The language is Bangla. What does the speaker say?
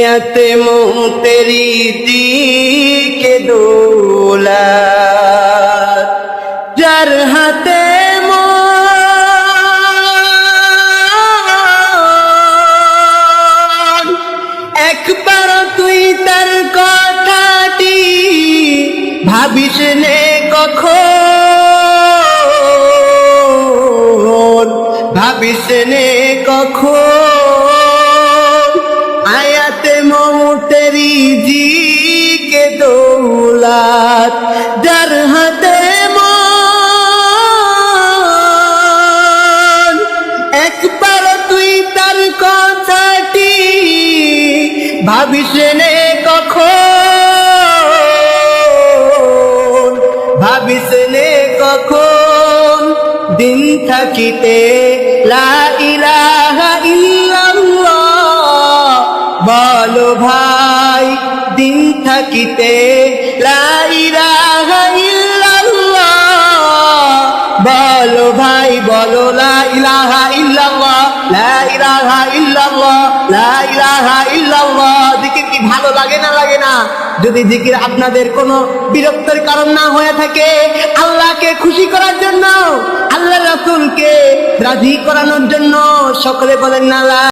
यत्मो तेरी दी के दौलत जार हाथे একবার তুই তার কথাটি ভাবিস নে কখন, ভাবিস নে কখন। আয়াতে মমতেরি জি কে দৌলত যার হাতে মন, একবার তুই তার কথাটি ভাবিস নে কখন, ভাবিস নে কখন। দিন থাকিতে লা ইলাহা ইল্লাল্লাহ বলো ভাই, দিন থাকিতে লা ইলাহা ইল্লাল্লাহ বলো ভাই, বলো লা ইলাহা ইল্লাল্লাহ, লা ইলাহা ইল্লাল্লাহ, লা ইলাহা ইল্লাল্লাহ। জিকির কি ভালো লাগে না লাগে না? যদি জিকির আপনাদের কোনো বিরক্তের কারণ না হয়ে থাকে, আল্লাহকে খুশি করার জন্য, আল্লাহ রাসূলকে রাজি করানোর জন্য, সকলে বলেন না।